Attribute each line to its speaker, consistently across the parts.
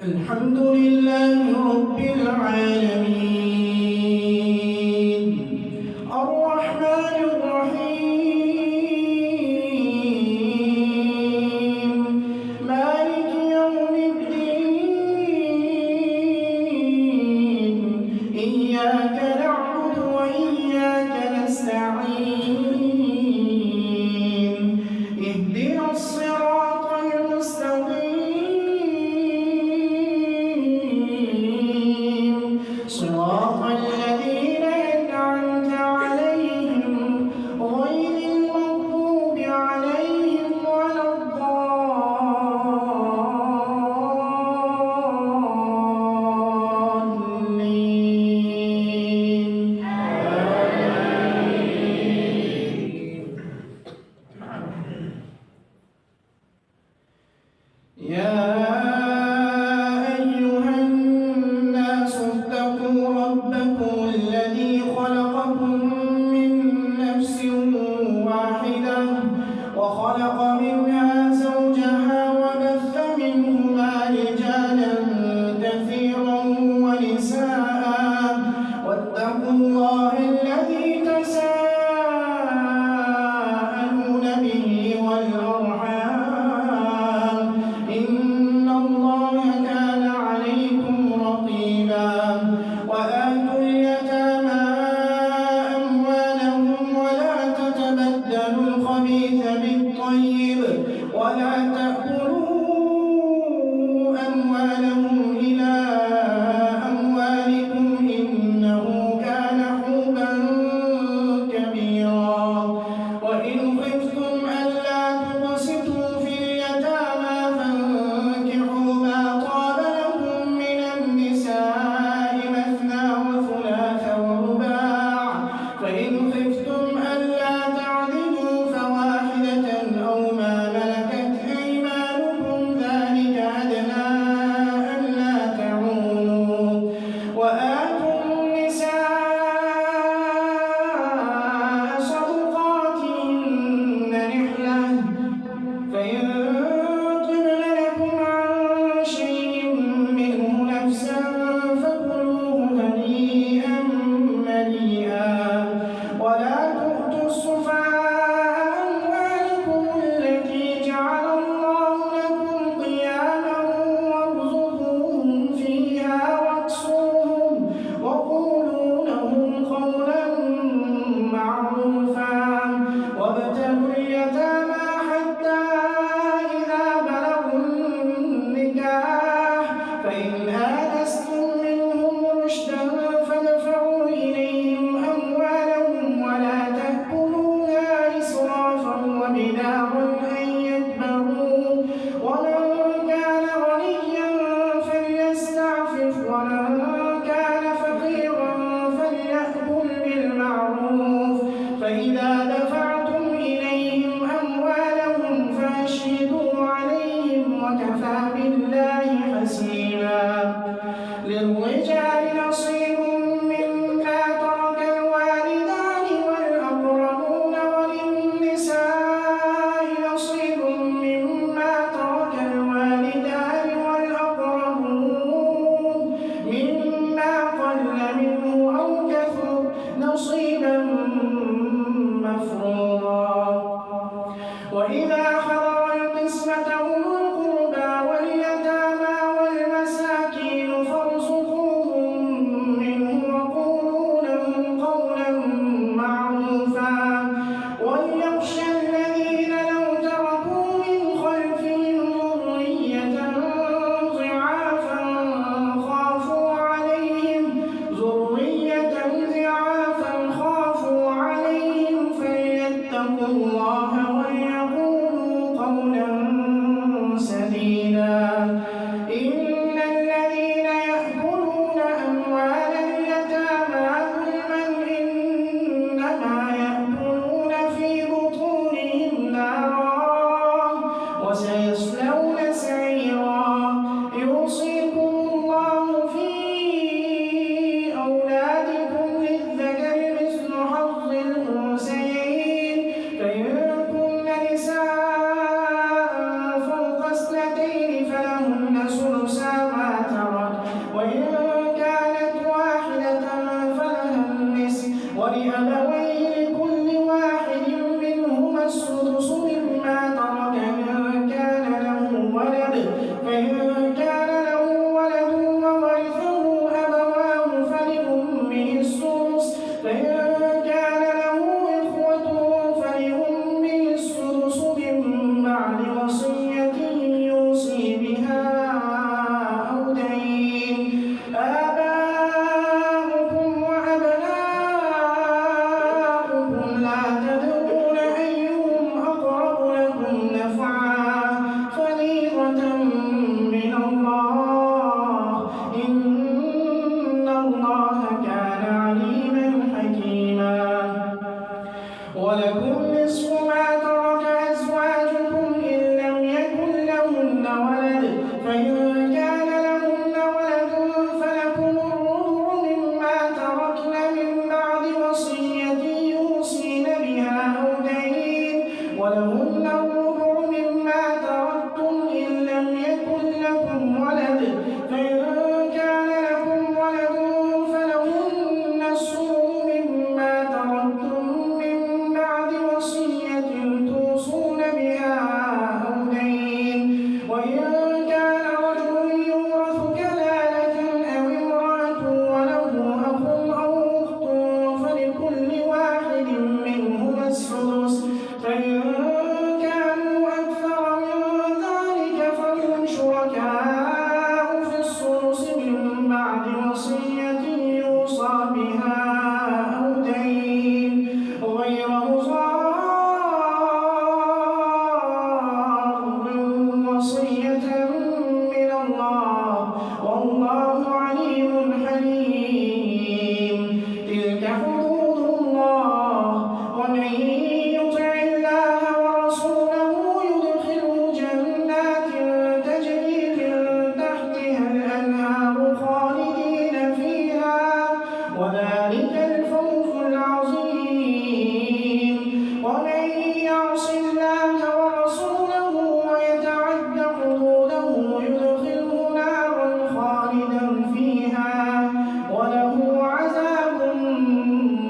Speaker 1: الحمد لله رب العالمين الرحمن الرحيم مالك يوم الدين إياك نعبد وإياك نستعين اهدنا الصراط المستقيم صراط الذين أنعمت عليهم غير المغضوب عليهم ولا الضالين يا أيها الناس اتقوا ربكم الذي خلقكم من نفس واحدة وخلق منها زوجها وبث منهما رجالا كثيرا ونساء واتقوا الله الذي تساءلون به والأرحام إن الله كان عليكم رقيبا وآتوا اليتامى أموالهم ولا تتبدلوا الخبيث بالطيب ولا تأكلوا أموالهم إلى أموالكم إنه كان حوبا كبيرا وإن خفتم ألا تقسطوا في اليتامى فانكحوا ما طاب لكم من النساء مثنى وثلاث ورباع فإن خفتم ألا تعدلوا فواحدة أو ما ملكت أيمانكم ذلك أدنى ألا تعولوا وآتوا النساء صدقاتهن ولهن الربع مما تركتم إن لم يكن لكم ولد فإن كان لكم ولد فلهن السدس مما تركتم من بعد وصية توصون بها أو دين وإن كان رجل يورث كلالة أو امرأة وله أخ أو أخت فلكل واحد منهما السدس فإن كانوا أكثر من ذلك فهم شركاء في الثلث من بعد وصية يوصى بها أو دين غير مضار وصية من الله والله عليم حليم تلك حدود الله ومن يطع الله ورسوله يدخله جنات تجري من تحتها الأنهار خالدين فيها وذلك الفوز العظيم ومن يعص الله ورسوله ويتعد حدوده يدخله نارا خالدا فيها وله عذاب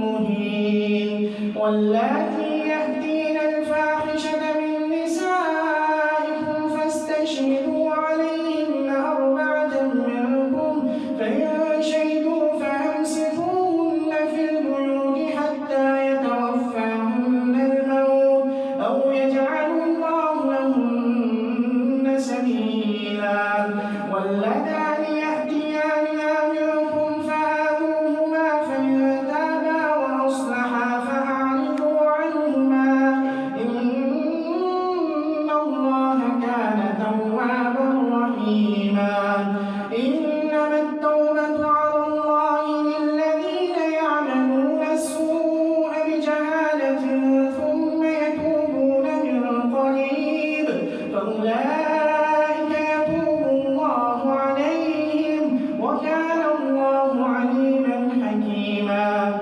Speaker 1: مهين واللاتي يأتين الفاحشة من نسائكم فاستشهدوا عليهن أربعة منكم فإن شهدوا فأمسكوهن في البيوت حتى يتوفاهن الموت أو يجعل الله لهن سبيلا واللذان يأتيانها منكم فآذوهما فإن تابا وأصلحا فأعرضوا عنهما إن الله كان توابا رحيما إنما التوبة على الله للذين يعملون السوء بجهالة ثم يتوبون من قريب فأولئك يتوب الله عليهم وكان الله عليما حكيما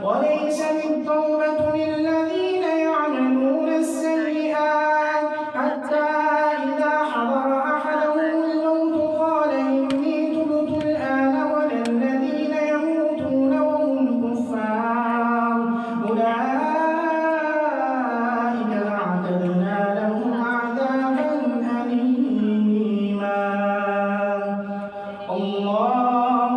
Speaker 1: وليس التوبة للذين يعملون السيئات حتى إذا حضر أحدهم الموت قال إني تبت الآن ولا الذين يموتون وهم كفار أولئك أعتدنا لهم عذابا أليما الله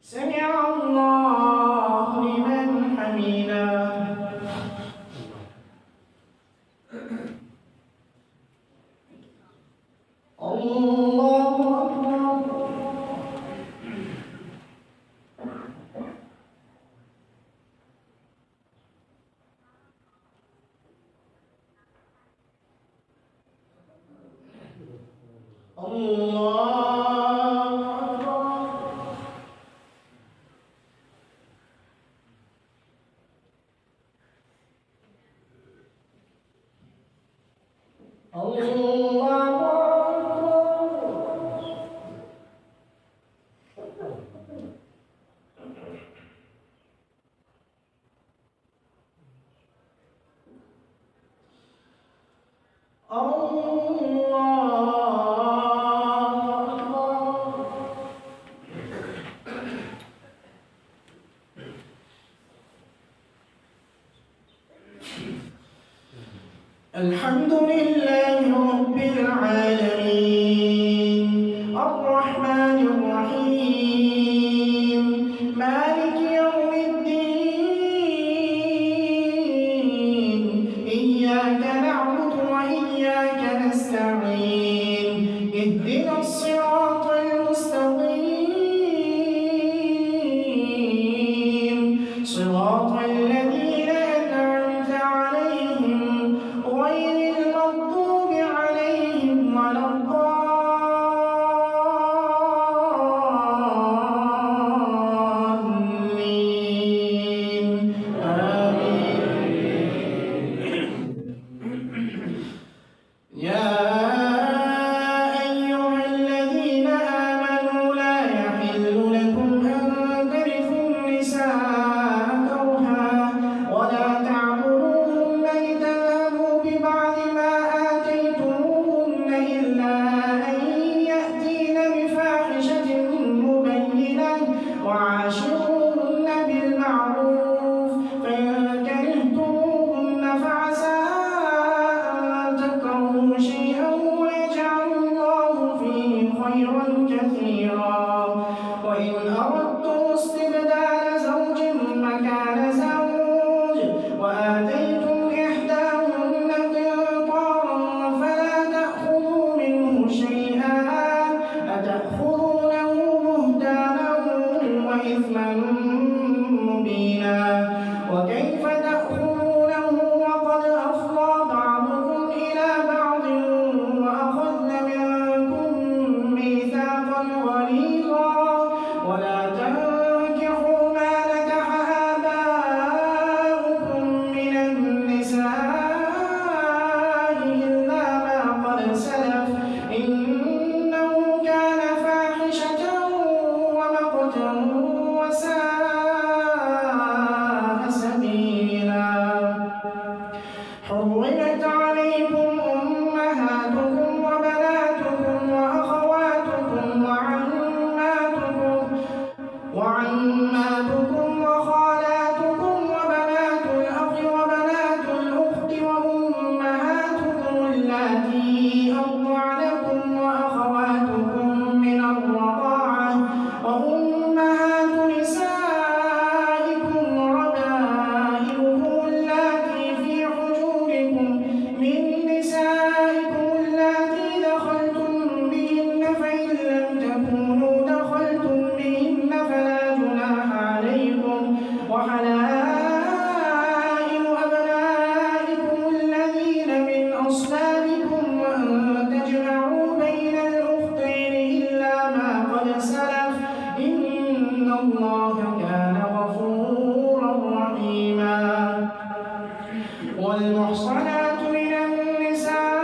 Speaker 1: سمع الله لمن حمده الله أكبر الحمد لله رب العالمين الرحمن الرحيم مالك يوم الدين إياك نعبد وإياك نستعين اهدنا الصراط المستقيم صراط الذين أنعمت عليهم غير المغضوب عليهم ولا الضالين آمين يا أيها الذين آمنوا لا يحل لكم أن ترثوا النساء كرها ولا تعبدوهن لتذهبوا ببعض ما آتيتموهن إلا أن يأتين بفاحشة مبينة وعاشروهن بالمعروف فإن كرهتموهن فعسى شيئا ويجعل الله فيه خيرا كثيرا وإن أردتم استبدال زوج مكان زوج وآتيتم إحداهن قنطارا فلا تأخذوا منه شيئا أتأخذونه بهتانا وإثما مبينا وكيف تأخذونه وقد أفضى بعضكم إلى بعض وأخذن منكم ميثاقا غليظا ولا تنكحوا ما نكح آباؤكم من النساء إلا ما قد سلف إنه كان فاحشة ومقتا وساء سبيلا حرمت عليكم أمهاتكم وبناتكم وأخواتكم وعماتكم وخالاتكم وبنات الأخ وبنات الأخت وأمهاتكم اللاتي أرضعنكم وأخواتكم من الرضاعة وأمهات نسائكم وربائبكم اللاتي في حجوركم من نسائكم اللاتي دخلتم بهن فإن لم تكونوا دخلتم بهن فلا جناح عليكم وحلائل أبنائكم الذين من أصلابكم وأن تجمعوا بين الأختين إلا ما قد سلف إن الله كان غفورا رحيما والمحصنات من النساء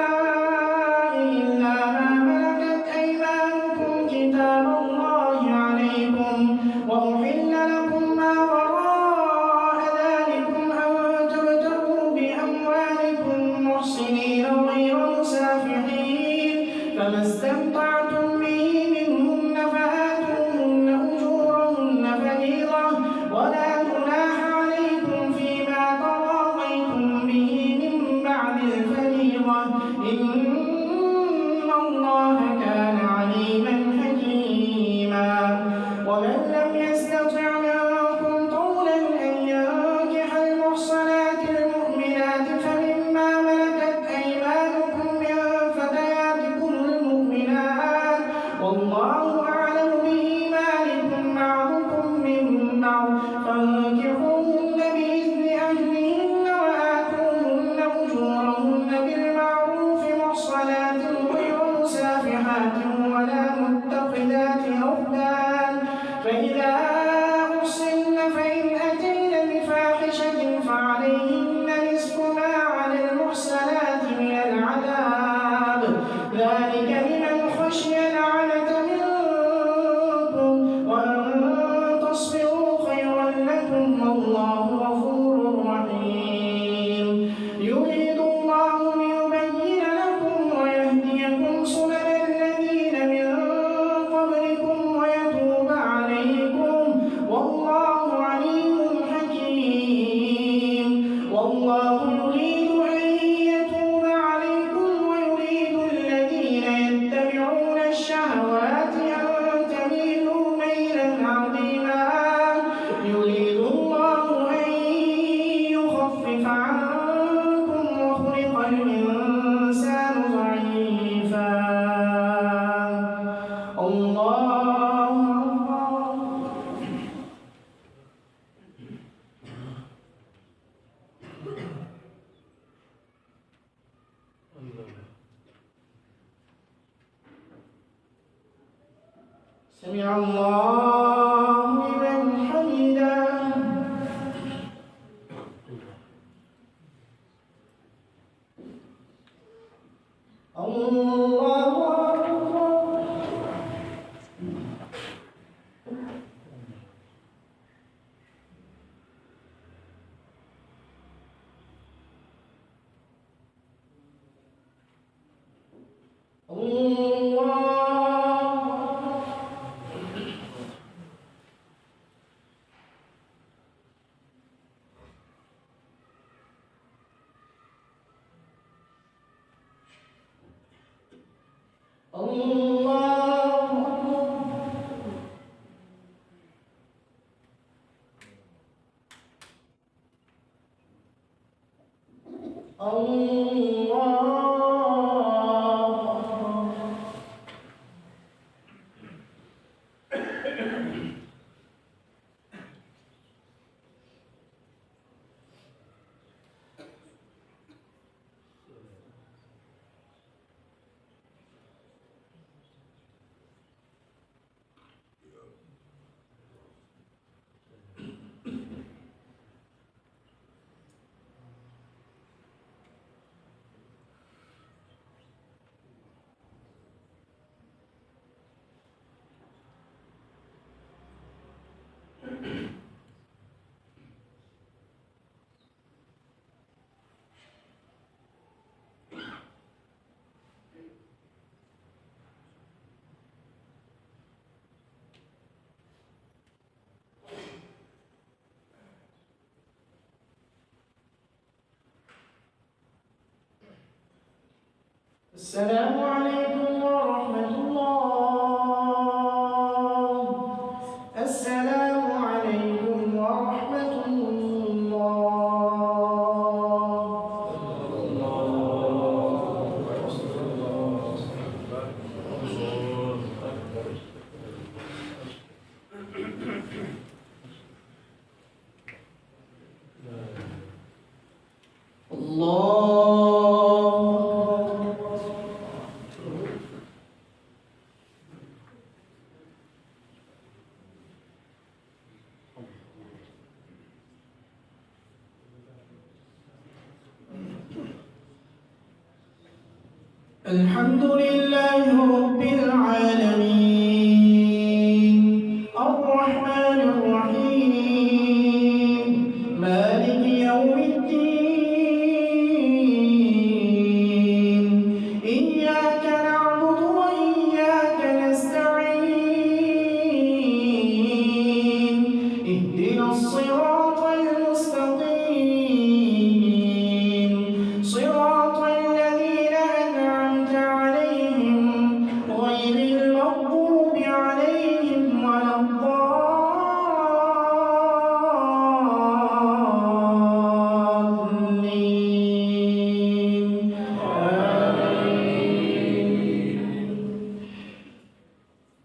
Speaker 1: إلا ما ملكت أيمانكم كتاب الله عليكم وأحل لكم ما وراء ذلكم أن تبتغوا بأموالكم محصنين غير مسافحين فما استمتعتم به منهن فآتوهن أجورهن فريضة ولا جناح عليكم فيما تراضيتم به من بعد الفريضة إن الله كان عليما حكيما ومن لم يستطع منكم طولا أن ينكح المحصنات المؤمنات فمما ملكت أيمانكم من فتياتكم المؤمنات والله أعلم بإيمانكم بعضكم من بعض فانكحوهن بإذن أهلهن وآتوهن أجورهن بالمعروف محصنات غير مسافحات ولا متخذات أخدان فإذا أحصن فإن أتين بفاحشة فعليهن نصف ما على المحصنات من العذاب ذلك لمن خشي العنة منكم وأن تصبروا خيرا لكم والله غفور رحيم يريد الله ليبين لكم ويهديكم سنن الذين من قبلكم ويتوب عليكم والله عليم حكيم والله يريد أن يتوب عليكم ويريد الذين يتبعون الشهوات أن تميلوا ميلا عظيما يريد الله أن يخفف عنكم وخلق الإنسان ضعيفا الله سمع الله لمن حمده الله أكبر. السلام عليكم ورحمة الله. السلام عليكم ورحمة الله. الحمد لله رب العالمين الرحمن الرحيم مالك يوم الدين إياك نعبد وإياك نستعين اهدنا الصراط المستقيم صراط الذين أنعمت عليهم غير المغضوب عليهم ولا الضالين آمين.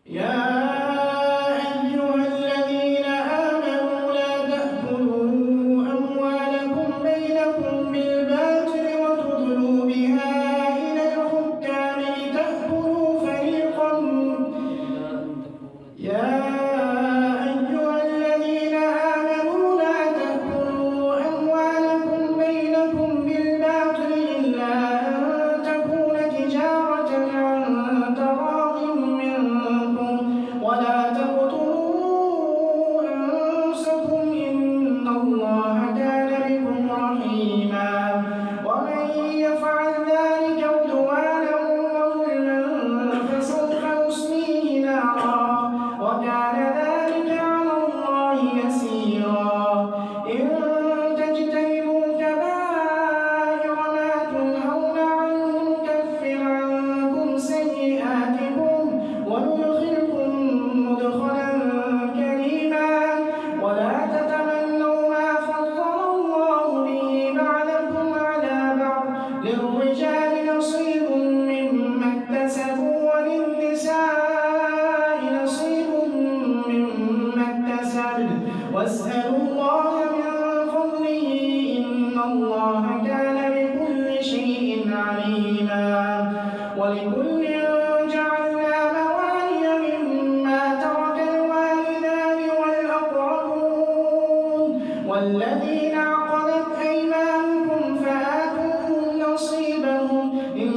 Speaker 1: يا أيها الذين آمنوا لا تأكلوا أموالكم بينكم بالباطل وتدلوا بها إلى الحكام لتأكلوا فريقا يا أيها الذين آمنوا لا تأكلوا أموالكم بينكم بالباطل إلا أن تكون تجارة عن تراض منكم ولا تقتلوا أنفسكم إن الله كان بكم رحيما ومن يفعل ذلك عدوانا وظلما فسوف نصليه نارا وكان ذلك على الله يسيرا إن تجتنبوا كبائر ما تنهون عنه نكفر عنكم سيئاتكم وندخلكم مدخلا كريما ولا تتمنوا ما فضل الله به بعضكم على بعض للرجال نصيب مما اكتسبوا وللنساء نصيب مما اكتسبن واسألوا الله من فضله إن الله كان بكل شيء عليما ولكل جعلنا موالي مما ترك الوالدان والأقربون والذين عقدت أيمانكم فآتوهم نصيبهم إن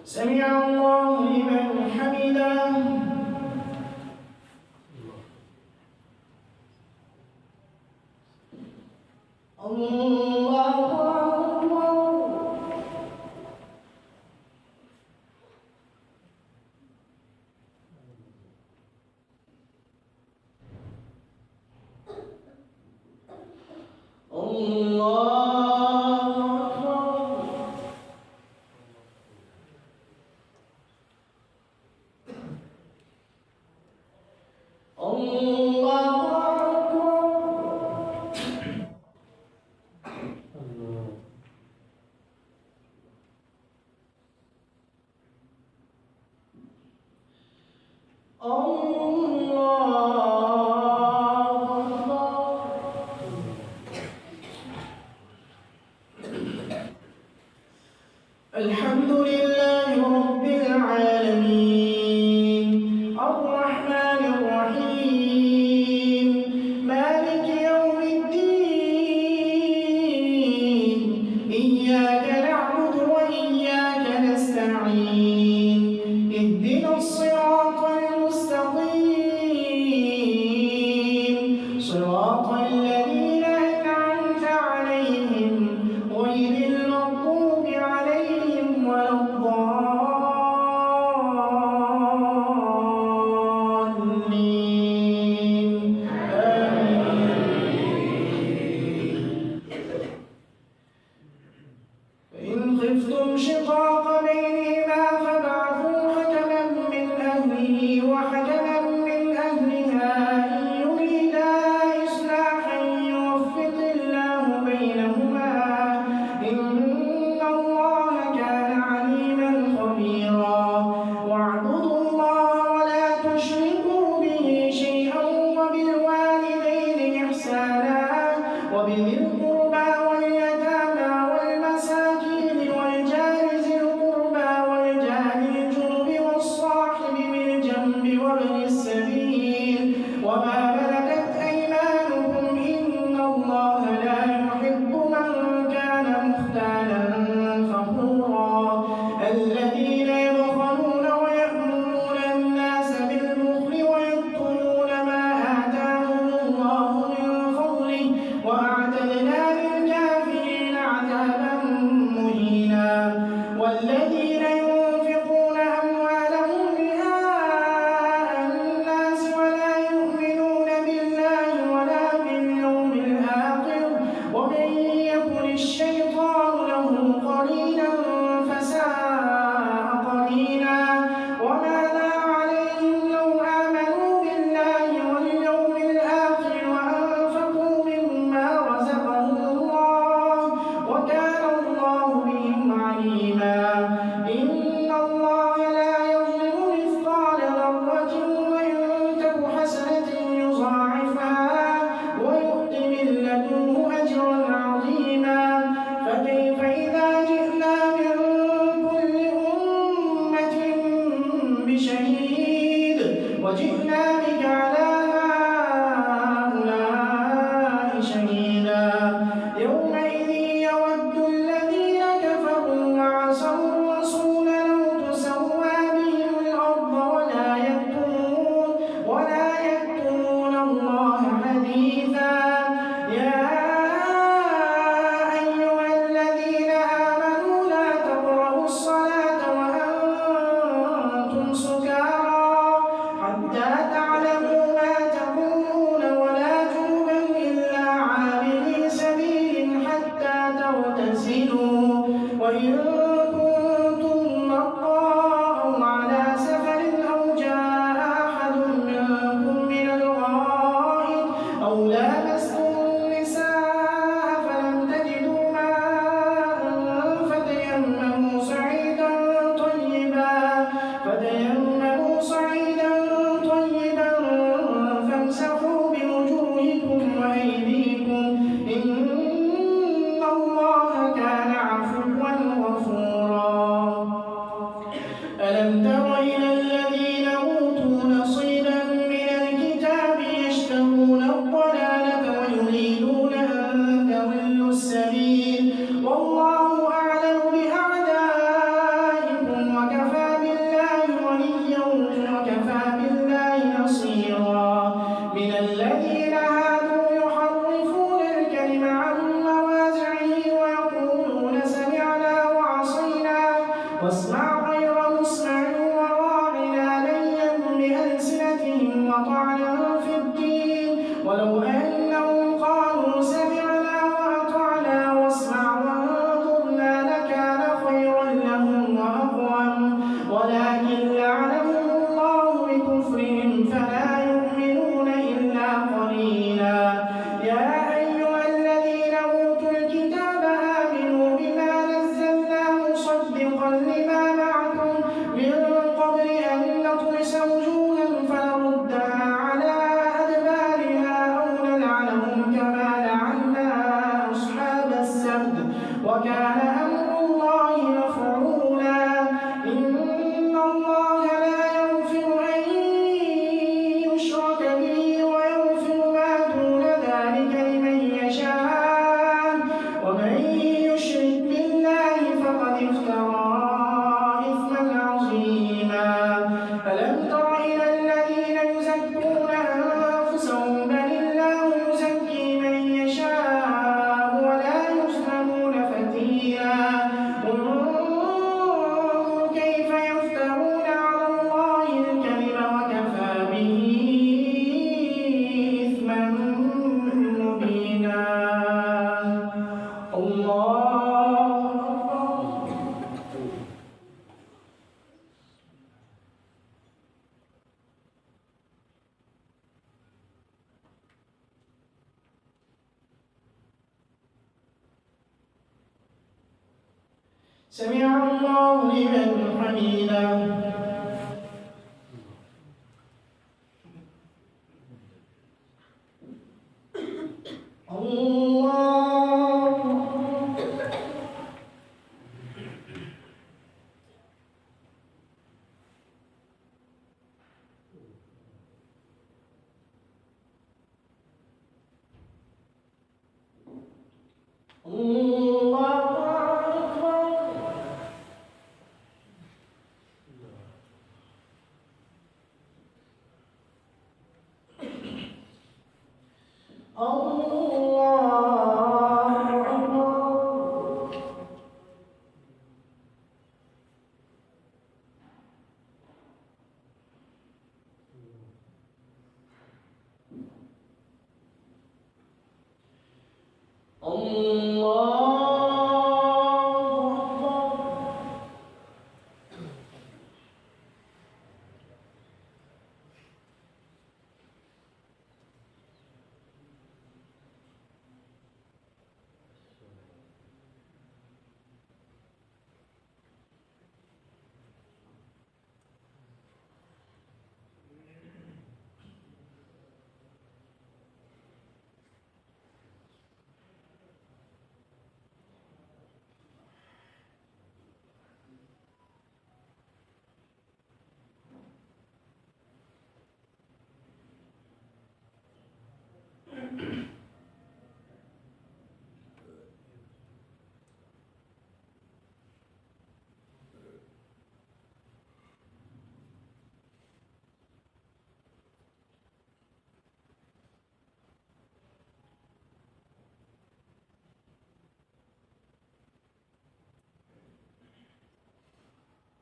Speaker 1: سمع الله لمن حمده. الله أكبر. الحمد لله رب العالمين الرحمن الرحيم مالك يوم الدين إياك نعبد وإياك نستعين اهدنا الصراط المستقيم صراط الذين أنعمت عليهم غير المغضوب عليهم ولا الضالين آمين. فإن خفتم شقاق بينهما فابعثوا حكما من أهله وحكما من أهلها إن يريدا إصلاحا يوفق الله بينهما إن الله كان عليما خبيرا. واعبدوا الله ولا تشركوا به شيئا وبالوالدين إحسانا وبذي القربى واليتامى والمساكين والجار ذي القربى والجار الجنب والصاحب بالجنب وابن السبيل وما ملكت أيمانكم إن الله لا يحب من كان مختالا فخورا. الذين يبخلون ويأمرون الناس بالبخل ويكتمون ما آتاهم الله من فضله وأعتدنا للكافرين عذابا مهينا. والذين ينفقون أموالهم رئاء الناس ولا يؤمنون بالله ولا باليوم الآخر ومن يكن الشيطان له قرينا فساء قرينا. وماذا عليهم لو آمنوا بالله واليوم الآخر وأنفقوا مما رزقهم الله وكان الله بهم عليما. واسمع غير مسمع وراعنا ليا بألسنتهم وطعنا في الدين ولو أنهم قالوا سمعنا وأطعنا واسمع وانظرنا لكان خيرا لهم وأقوم ولكن لعنهم الله بكفرهم فلا يؤمنون إلا قليلا. يا أيها الذين أوتوا الكتاب آمنوا بما نزلنا مصدقا لما معكم من قبل أن نطمس وجوها فنردها على أدبارها أو نلعنهم كما لعنا أصحاب السبت وكان أمر الله مفعولا. إن الله لا يغفر أن يشرك به ويغفر ما دون ذلك لمن يشاء ومن يشرك بالله فقد افترى إثما عظيما. ألم تر إلى الذين يزكون أنفسهم بل الله يزكي من يشاء ولا يظلمون فتيلا. انظر كيف يفترون على الله الكذب وكفى به إثما مبينا. الله أكبر. سمع الله لمن حمده.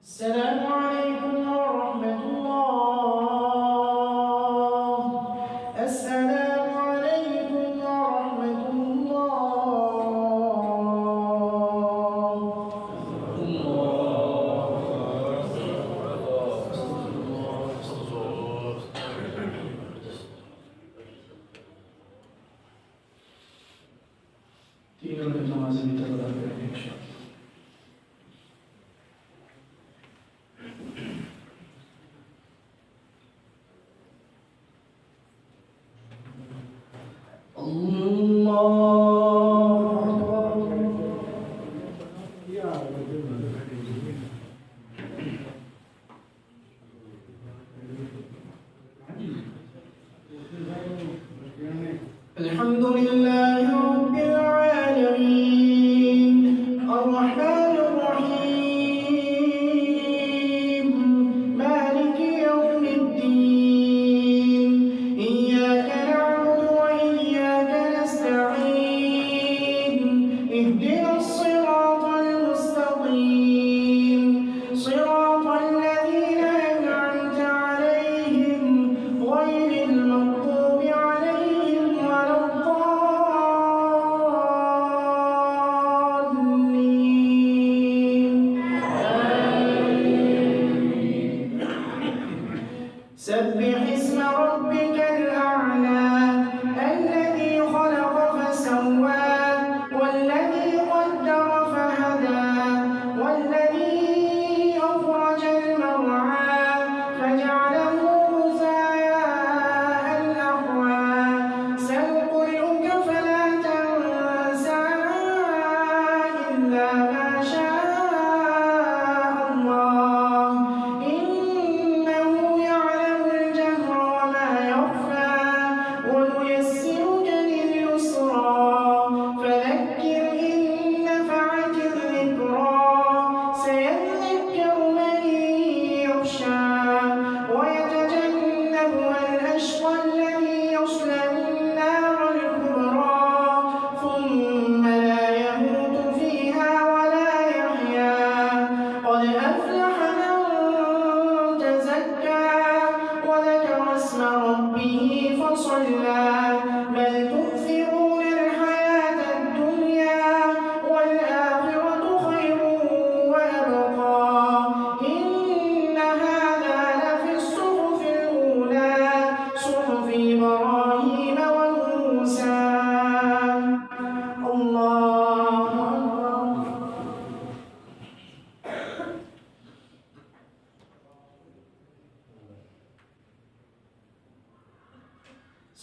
Speaker 1: السلام عليكم ورحمة الله. السلام عليكم ورحمة الحمد لله رب العالمين الرحمن الرحيم مالك يوم الدين إياك نعبد وإياك نستعين اهدنا الصراط المستقيم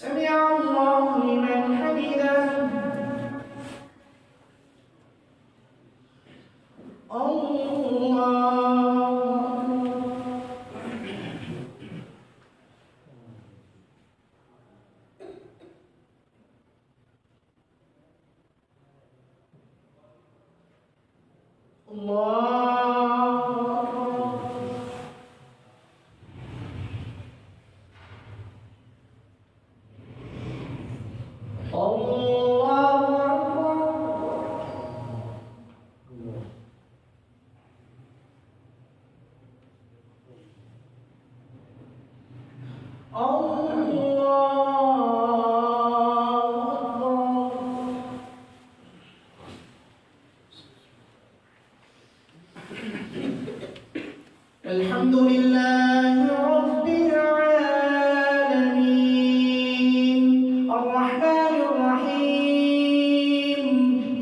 Speaker 1: سمع الله لمن حمده. الحمد لله رب العالمين الرحمن الرحيم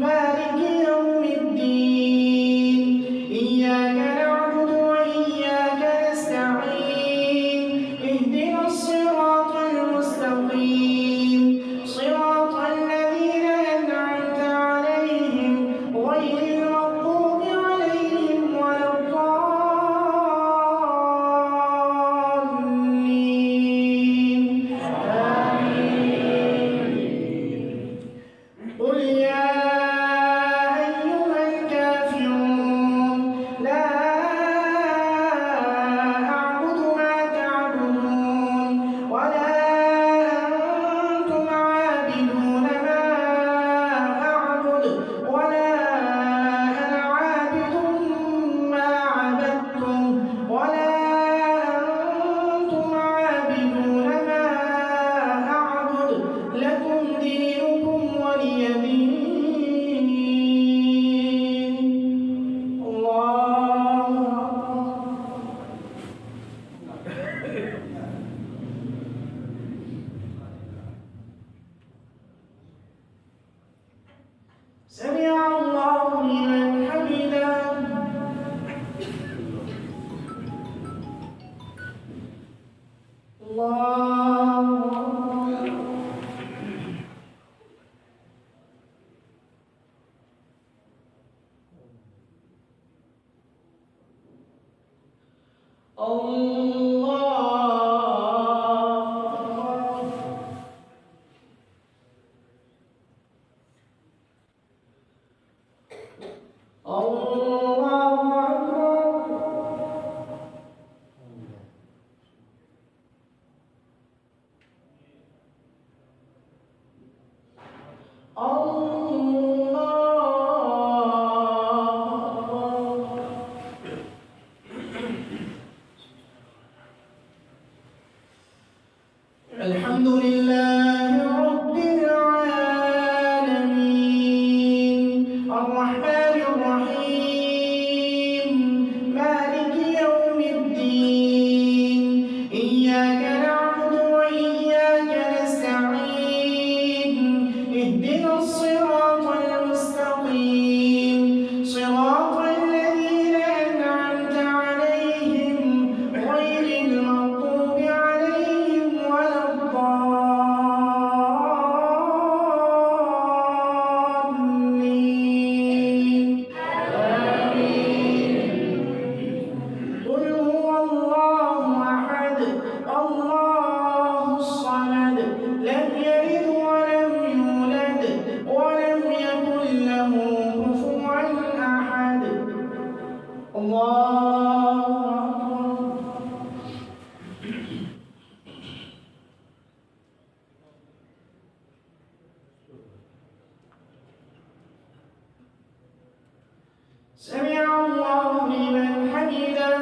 Speaker 1: مالك يوم الدين إياك نعبد وإياك نستعين اهدنا الصراط المستقيم صراط الذين أنعمت عليهم غير المغضوب عليهم ولا قل يا أيها الكافرون لا أعبد ما تعبدون ولا أنتم عابدون ما أعبد ولا أنا عابد ما عبدتم ولا أنتم عابدون ما أعبد لكم دينكم ولي دين. الله سمع الله لمن حمده. الله الحمد لله رب العالمين الرحمن الرحيم مالك يوم الدين إياك نعبد وإياك نستعين اهدنا الصراط المستقيم صراط الذين أنعمت عليهم غير المغضوب عليهم ولا الضالين. قل هو الله أحد الله الصمد لم يلد ولم يولد ولم يكن له كفوا أحد. الله سمع الله لمن حمده.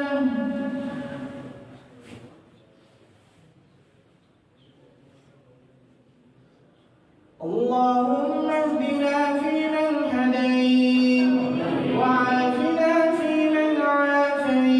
Speaker 1: اللهم اهدنا فيمن هديت وعافنا فيمن عافيت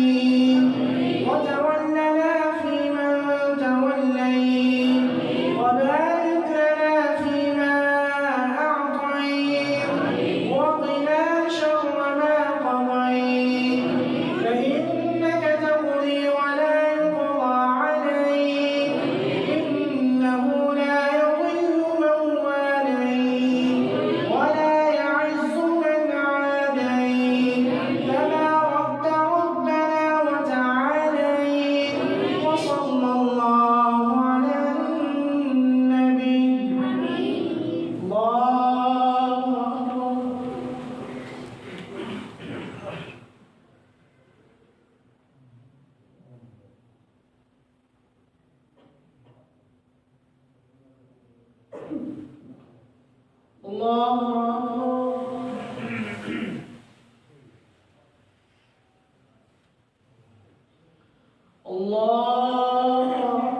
Speaker 1: الله أكبر.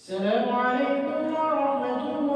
Speaker 1: السلام عليكم ورحمة الله.